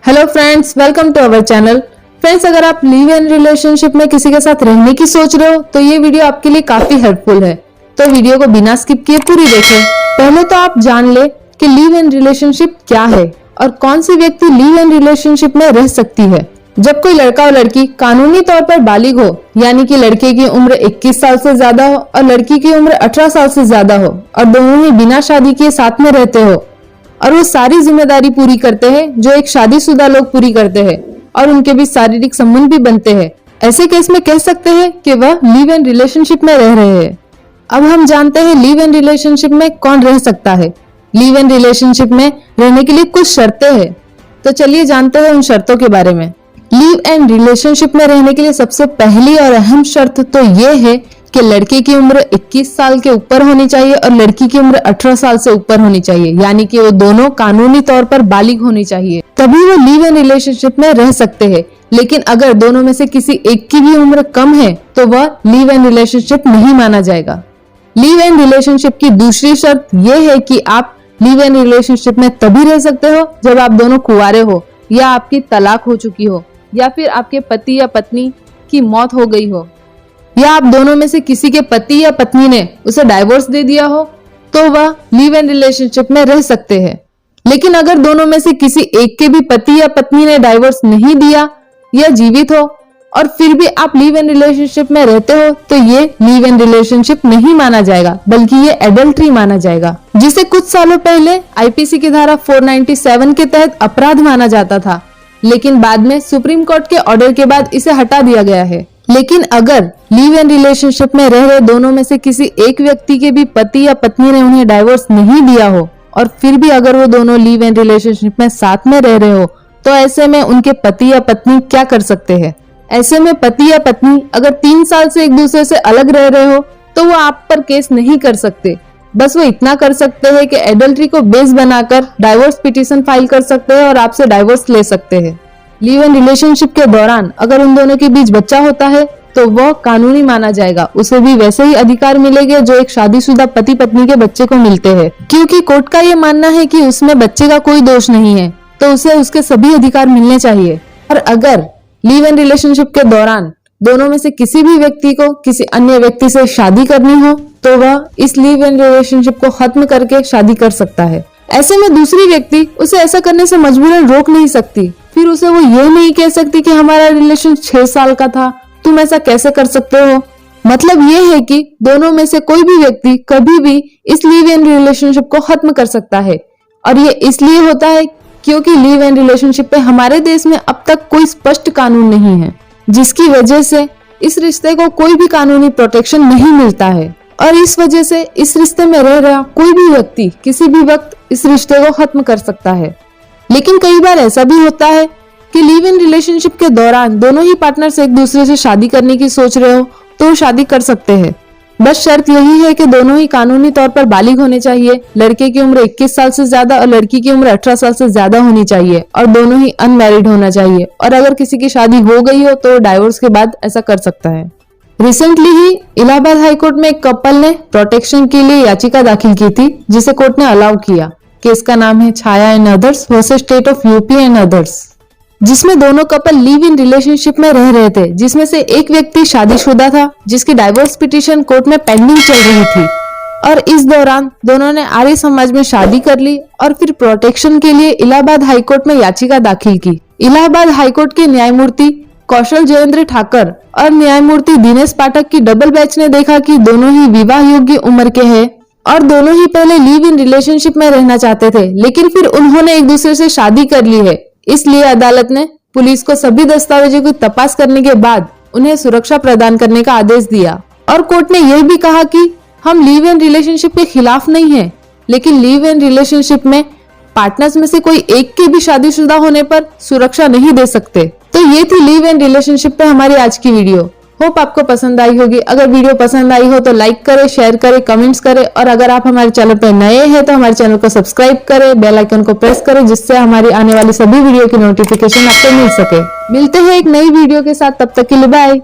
Hello friends, welcome to our channel. Friends, अगर आप live in relationship में किसी के साथ रहने की सोच रहे हो तो ये वीडियो आपके लिए काफी हेल्पफुल है। तो वीडियो को बिना स्किप किए पूरी देखें। पहले तो आप जान ले कि लिव इन रिलेशनशिप क्या है और कौन सी व्यक्ति लिव इन रिलेशनशिप में रह सकती है। जब कोई लड़का और लड़की कानूनी तौर पर बालिग हो, यानी कि लड़के की उम्र 21 साल से ज्यादा हो और लड़की की उम्र 18 साल से ज्यादा हो और दोनों ही बिना शादी किए साथ में रहते हो और वो सारी जिम्मेदारी पूरी करते हैं जो एक शादीशुदा लोग पूरी करते हैं और उनके बीच शारीरिक संबंध भी बनते हैं, ऐसे केस में कह सकते हैं कि वह लिव इन रिलेशनशिप में रह रहे हैं। अब हम जानते हैं लिव इन रिलेशनशिप में कौन रह सकता है। लिव इन रिलेशनशिप में रहने के लिए कुछ शर्तें हैं, तो चलिए जानते हैं उन शर्तों के बारे में। लिव इन रिलेशनशिप में रहने के लिए सबसे पहली और अहम शर्त तो ये है कि लड़के की उम्र 21 साल के ऊपर होनी चाहिए और लड़की की उम्र 18 साल से ऊपर होनी चाहिए, यानी कि वो दोनों कानूनी तौर पर बालिग होनी चाहिए, तभी वो लिव इन रिलेशनशिप में रह सकते हैं। लेकिन अगर दोनों में से किसी एक की भी उम्र कम है तो वह लिव इन रिलेशनशिप नहीं माना जाएगा। लिव इन रिलेशनशिप की दूसरी शर्त यह है कि आप लिव इन रिलेशनशिप में तभी रह सकते हो जब आप दोनों कुंवारे हो या आपकी तलाक हो चुकी हो या फिर आपके पति या पत्नी की मौत हो गई हो या आप दोनों में से किसी के पति या पत्नी ने उसे डाइवोर्स दे दिया हो, तो वह लिव इन रिलेशनशिप में रह सकते हैं। लेकिन अगर दोनों में से किसी एक के भी पति या पत्नी ने डाइवोर्स नहीं दिया या जीवित हो और फिर भी आप लिव इन रिलेशनशिप में रहते हो तो ये लिव इन रिलेशनशिप नहीं माना जाएगा, बल्कि ये एडल्ट्री माना जाएगा, जिसे कुछ सालों पहले आईपीसी की धारा 497 के तहत अपराध माना जाता था। लेकिन बाद में सुप्रीम कोर्ट के ऑर्डर के बाद इसे हटा दिया गया है। लेकिन अगर लिव इन रिलेशनशिप में रह रहे दोनों में से किसी एक व्यक्ति के भी पति या पत्नी ने उन्हें डाइवोर्स नहीं दिया हो और फिर भी अगर वो दोनों लिव इन रिलेशनशिप में साथ में रह रहे हो तो ऐसे में उनके पति या पत्नी क्या कर सकते हैं। ऐसे में पति या पत्नी अगर 3 साल से एक दूसरे से अलग रह रहे हो तो वो आप पर केस नहीं कर सकते। बस वो इतना कर सकते हैं कि एडल्ट्री को बेस बनाकर डाइवोर्स पिटीशन फाइल कर सकते हैं और आपसे डाइवोर्स ले सकते हैं। लिव इन रिलेशनशिप के दौरान अगर उन दोनों के बीच बच्चा होता है तो वह कानूनी माना जाएगा, उसे भी वैसे ही अधिकार मिलेंगे जो एक शादीशुदा पति पत्नी के बच्चे को मिलते हैं, क्योंकि कोर्ट का ये मानना है कि उसमें बच्चे का कोई दोष नहीं है, तो उसे उसके सभी अधिकार मिलने चाहिए। और अगर लिव इन रिलेशनशिप के दौरान दोनों में से किसी भी व्यक्ति को किसी अन्य व्यक्ति से शादी करनी हो तो वह इस लिव इन रिलेशनशिप को खत्म करके शादी कर सकता है। ऐसे में दूसरी व्यक्ति उसे ऐसा करने से मजबूरन रोक नहीं सकती। फिर उसे वो ये नहीं कह सकती कि हमारा रिलेशन 6 साल का था, तुम ऐसा कैसे कर सकते हो। मतलब ये है कि दोनों में से कोई भी व्यक्ति कभी भी इस लिव इन रिलेशनशिप को खत्म कर सकता है। और ये इसलिए होता है क्योंकि लिव इन रिलेशनशिप पे हमारे देश में अब तक कोई स्पष्ट कानून नहीं है, जिसकी वजह से इस रिश्ते को कोई भी कानूनी प्रोटेक्शन नहीं मिलता है। और इस वजह से इस रिश्ते में रह रहा कोई भी व्यक्ति किसी भी वक्त इस रिश्ते को खत्म कर सकता है। लेकिन कई बार ऐसा भी होता है कि लिव इन रिलेशनशिप के दौरान दोनों ही पार्टनर्स एक दूसरे से शादी करने की सोच रहे हो तो वो शादी कर सकते हैं। बस शर्त यही है कि दोनों ही कानूनी तौर पर बालिग होने चाहिए। लड़के की उम्र 21 साल से ज्यादा और लड़की की उम्र 18 साल से ज्यादा होनी चाहिए और दोनों ही अनमैरिड होना चाहिए। और अगर किसी की शादी हो गई हो तो डाइवोर्स के बाद ऐसा कर सकता है। रिसेंटली ही इलाहाबाद हाईकोर्ट में एक कपल ने प्रोटेक्शन के लिए याचिका दाखिल की थी, जिसे कोर्ट ने अलाउ किया। केस का नाम है Chhaya and others versus state of UP and others, जिसमें दोनों कपल लिव इन रिलेशनशिप में रह रहे थे, जिसमें से एक व्यक्ति शादीशुदा था जिसकी डाइवोर्स पिटीशन कोर्ट में पेंडिंग चल रही थी। और इस दौरान दोनों ने आर्य समाज में शादी कर ली और फिर प्रोटेक्शन के लिए इलाहाबाद हाईकोर्ट में याचिका दाखिल की। इलाहाबाद हाईकोर्ट के न्यायमूर्ति कौशल जयेंद्र ठाकर और न्यायमूर्ति दिनेश पाठक की डबल बेंच ने देखा कि दोनों ही विवाह योग्य उम्र के हैं और दोनों ही पहले लिव इन रिलेशनशिप में रहना चाहते थे, लेकिन फिर उन्होंने एक दूसरे से शादी कर ली है। इसलिए अदालत ने पुलिस को सभी दस्तावेजों की तपास करने के बाद उन्हें सुरक्षा प्रदान करने का आदेश दिया। और कोर्ट ने यह भी कहा कि हम लिव इन रिलेशनशिप के खिलाफ नहीं है, लेकिन लिव इन रिलेशनशिप में पार्टनर्स में से कोई एक के भी शादीशुदा होने पर सुरक्षा नहीं दे सकते। तो ये थी लिव इन रिलेशनशिप पे हमारी आज की वीडियो। होप आपको पसंद आई होगी। अगर वीडियो पसंद आई हो तो लाइक करें, शेयर करें, कमेंट्स करें और अगर आप हमारे चैनल पर नए हैं तो हमारे चैनल को सब्सक्राइब करें, बेल आइकन को प्रेस करें, जिससे हमारी आने वाली सभी वीडियो की नोटिफिकेशन आपको मिल सके। मिलते हैं एक नई वीडियो के साथ, तब तक के लिए बाय।